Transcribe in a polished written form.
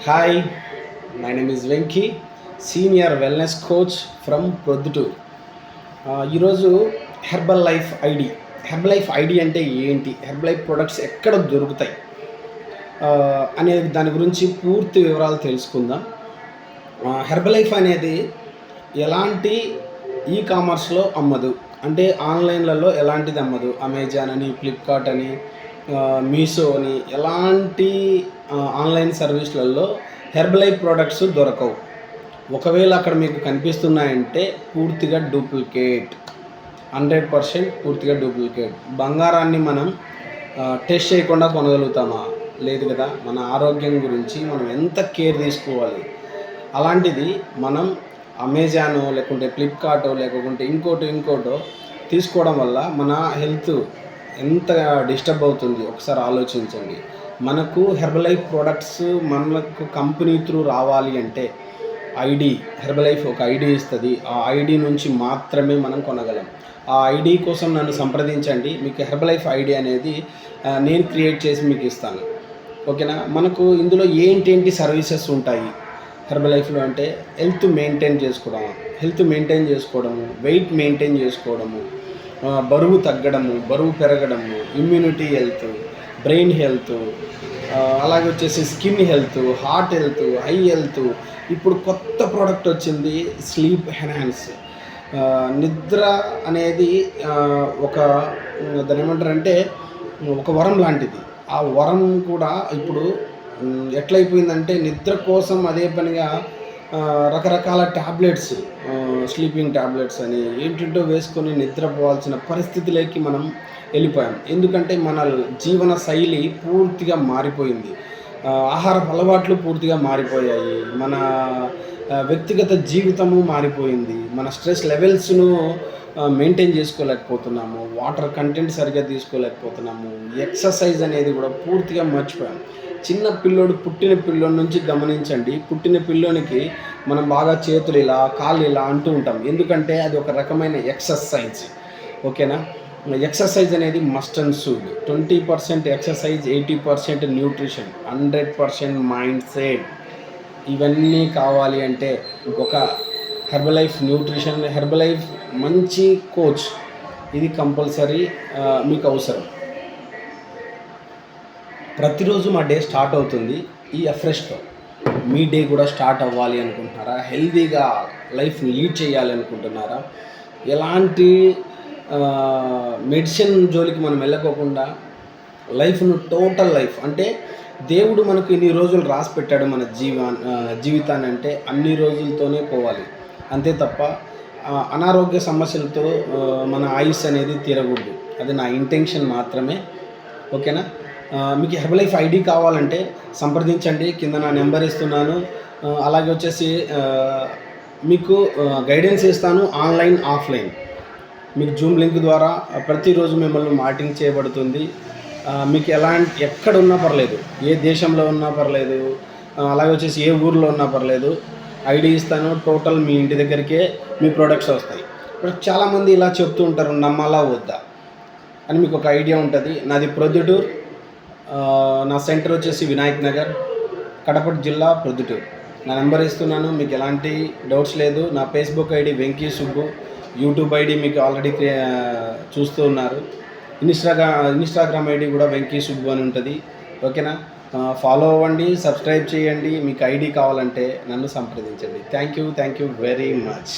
Hi, my name is Venky, senior wellness coach from Proddatur. ఈరోజు herbal life ID అంటే ఏంటి, herbal life products ఎక్కడ దొరుకుతాయి అనే దాని గురించి పూర్తి వివరాలు తెలుసుకుందాం. హెర్బల్ లైఫ్ అనేది ఎలాంటి ఈ కామర్స్లో అమ్మదు, అంటే ఆన్లైన్లలో ఎలాంటిది అమ్మదు. అమెజాన్ అని, ఫ్లిప్కార్ట్ అని, మీషో అని ఎలాంటి ఆన్లైన్ సర్వీస్లలో హెర్బల్ లైఫ్ ప్రోడక్ట్స్ దొరకవు. ఒకవేళ అక్కడ మీకు కనిపిస్తున్నాయంటే పూర్తిగా డూప్లికేట్, 100% పూర్తిగా డూప్లికేట్. బంగారాన్ని మనం టెస్ట్ చేయకుండా కొనగలుగుతామా? లేదు కదా. మన ఆరోగ్యం గురించి మనం ఎంత కేర్ తీసుకోవాలి. అలాంటిది మనం అమెజానో లేకుంటే ఫ్లిప్కార్టో లేకుంటే ఇంకోటో తీసుకోవడం వల్ల మన హెల్త్ ఎంత డిస్టర్బ్ అవుతుంది ఒకసారి ఆలోచించండి. మనకు హెర్బల్ లైఫ్ ప్రోడక్ట్స్ మనకు కంపెనీ త్రూ రావాలి అంటే హెర్బల్ లైఫ్ ఒక ఐడి ఇస్తుంది. ఆ ఐడి నుంచి మాత్రమే మనం కొనగలం. ఆ ఐడి కోసం నన్ను సంప్రదించండి. మీకు హెర్బల్ లైఫ్ ఐడి అనేది నేను క్రియేట్ చేసి మీకు ఇస్తాను. ఓకేనా. మనకు ఇందులో ఏంటి సర్వీసెస్ ఉంటాయి హెర్బల్ లైఫ్లో అంటే హెల్త్ మెయింటైన్ చేసుకోవడము, వెయిట్ మెయింటైన్ చేసుకోవడము, బరువు తగ్గడము, బరువు పెరగడము, ఇమ్యూనిటీ హెల్త్, బ్రెయిన్ హెల్త్, అలాగే వచ్చేసి skin health, heart health, I health. ఇప్పుడు కొత్త ప్రోడక్ట్ వచ్చింది స్లీప్ ఎన్హాన్స్. నిద్ర అనేది ఒక దాని ఏమంటారంటే ఒక వరం లాంటిది. ఆ వరం కూడా ఇప్పుడు ఎట్లయిపోయిందంటే నిద్ర కోసం అదే పనిగా రకరకాల ట్యాబ్లెట్స్, స్లీపింగ్ ట్యాబ్లెట్స్ అని ఏంటంటో వేసుకొని నిద్రపోవాల్సిన పరిస్థితిలోకి మనం వెళ్ళిపోయాం. ఎందుకంటే మన జీవన శైలి పూర్తిగా మారిపోయింది. ఆహారపు అలవాట్లు పూర్తిగా మారిపోయాయి. మన వ్యక్తిగత జీవితము మారిపోయింది. మన స్ట్రెస్ లెవెల్స్ను మెయింటైన్ చేసుకోలేకపోతున్నాము. వాటర్ కంటెంట్ సరిగ్గా తీసుకోలేకపోతున్నాము. ఎక్సర్సైజ్ అనేది కూడా పూర్తిగా మర్చిపోయాం. పుట్టిన పిల్లోడి నుంచి గమనించండి. పుట్టిన పిల్లోనికి మనం బాగా చేతులు ఇలా, కాళ్ళు ఇలా అంటూ ఉంటాం. ఎందుకంటే అది ఒక రకమైన ఎక్సర్సైజ్. ఓకేనా. ఎక్సర్సైజ్ అనేది must and should. 20% exercise, 80% nutrition, 100% mind set. ఇవన్నీ కావాలి అంటే ఒక హెర్బల్ లైఫ్ మంచి కోచ్ ఇది కంపల్సరీ మీకు అవసరం. ప్రతిరోజు మా డే స్టార్ట్ అవుతుంది ఈ ఫ్రెష్తో. మీ డే కూడా స్టార్ట్ అవ్వాలి అనుకుంటున్నారా? హెల్తీగా లైఫ్ని లీడ్ చేయాలి అనుకుంటున్నారా? ఎలాంటి మెడిసిన్ జోలికి మనం వెళ్ళకోకుండా టోటల్ లైఫ్ అంటే దేవుడు మనకు ఇన్ని రోజులు రాసి పెట్టాడు మన జీవితాన్ని, అంటే అన్ని రోజులతోనే పోవాలి అంతే తప్ప అనారోగ్య సమస్యలతో మన ఆయుష్ అనేది తీరకూడదు. అది నా ఇంటెన్షన్ మాత్రమే. ఓకేనా. మీకు హెర్బల్ లైఫ్ ఐడి కావాలంటే సంప్రదించండి. కింద నా నెంబర్ ఇస్తున్నాను. అలాగే వచ్చేసి మీకు గైడెన్స్ ఇస్తాను, ఆన్లైన్ ఆఫ్లైన్. మీకు జూమ్ లింక్ ద్వారా ప్రతిరోజు మిమ్మల్ని మానిటరింగ్ చేయబడుతుంది. మీకు ఎక్కడ ఉన్నా పర్లేదు, ఏ దేశంలో ఉన్నా పర్లేదు, అలాగే వచ్చేసి ఏ ఊర్లో ఉన్నా పర్లేదు, ఐడి ఇస్తాను. టోటల్ మీ ఇంటి దగ్గరికే మీ ప్రోడక్ట్స్ వస్తాయి. ఇప్పుడు చాలామంది ఇలా చెప్తూ ఉంటారు, నమ్మాలా వద్దా అని. మీకు ఒక ఐడియా ఉంటుంది. నాది ప్రొద్దుటూర్, నా సెంటర్ వచ్చేసి వినాయక్ నగర్, కడప జిల్లా, ప్రొద్దుటూర్. నా నెంబర్ ఇస్తున్నాను. మీకు ఎలాంటి డౌట్స్ లేదు. నా Facebook ID Venky Subbu, YouTube ID మీకు ఆల్రెడీ చూస్తూ ఉన్నారు. ఇన్స్టాగ్రామ్ ఐడి కూడా వెంకీ సుబ్బు అని ఉంటుంది. ఓకేనా. ఫాలో అవ్వండి, సబ్స్క్రైబ్ చేయండి. మీకు ఐడి కావాలంటే నన్ను సంప్రదించండి. Thank you very much.